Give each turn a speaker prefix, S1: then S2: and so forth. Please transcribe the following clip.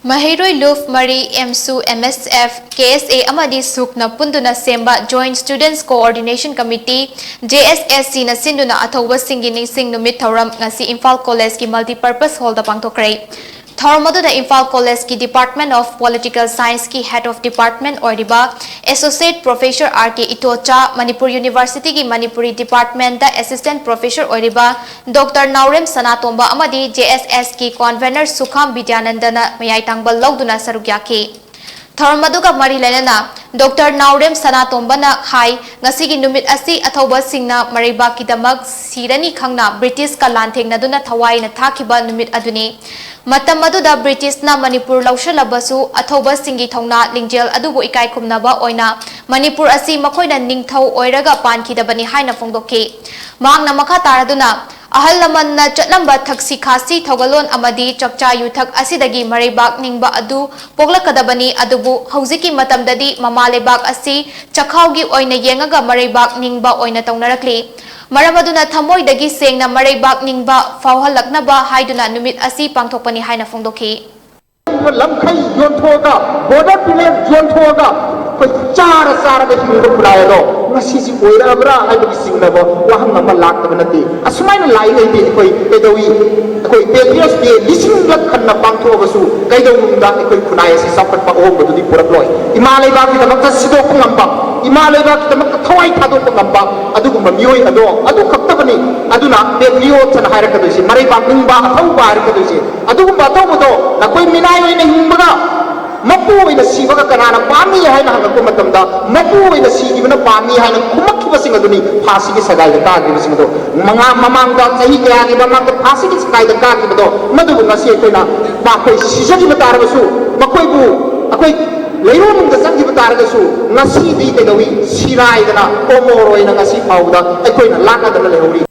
S1: Mahiroi Luf Mari MSU MSF KSA Amadi Sukna Punduna Semba Joint Students Coordination Committee JSSC na sinduna athoba singini sing numit thoram ngasi Imphal College ki multipurpose hall da pangthokre Thormadu the Imphal College ki Department of Political Science ki Head of Department Oriba Associate Professor RK Itocha Manipur University ki Manipuri Department the Assistant Professor Oriba Dr. Naurem SANATOMBA amadi JSS ki Convener Sukham Vidyanandana mayai tangbal lawduna saruk yaki Thormaduga mari lenana Dr. Naurem SANATOMBA na hai ngasigi numit asi athoba singna mariba kidamak sirani khangna British ka lanthengna duna thawai na thakiba numit aduni matam aduda British na Manipur laushalabasu athoba singi thongna lingjel adubu ikai khumnaba oina Manipur asi makoina ningthau oiraga pankidabani haina phongdoki mangna makha taraduna ahal laman na chatlamba thaksi khasi thogalon amadi chakcha yuthak asidagi maribak ningba adu poglakadabani adubu hauziki matamdadi mamalebak asi chakhaugi oina yengaga maribak ningba oina tongnarakli maramaduna thamoidagi sengna maribak ningba fauhalaknaba haiduna numit asi pangthokpani haina phongdoki
S2: lamkhai jonthoga border village jonthoga koi chara ga hindu pulaido ngasisi oirabra haibagi singnabo waham nama lakta banati asmaina lai nei bi koi edawi koi patriots de lising lak khanna pangtho basu kaido nungda koi khunai si sapat pa om badudi purakloi imalai ba ki tamak sido khungamba imalai ba ki tamak thawai thado khungamba adugumba mioi adu khaptabani aduna patriots na hairakadoi marai ba ningba athau ba hairakadoi adugumba athaubodo na koi Meenai Oina Hingdoi Mappu Oina Sibaga kanana pami haina hangakko matamda Mappu Oina Sigibana pami haina kumakkiba sing aduni phasi gi sagai da kagiba sing ado mamangda sahi kaya gi mamangda phasi gi sagai da kagiba do madu ngasi koina ba koi sijagi batarabasu makoi bu akoi leiron da sangi batarabasu ngasi di kedawi sirai dana omoro ina ngasi pauda akoina laka dana lehori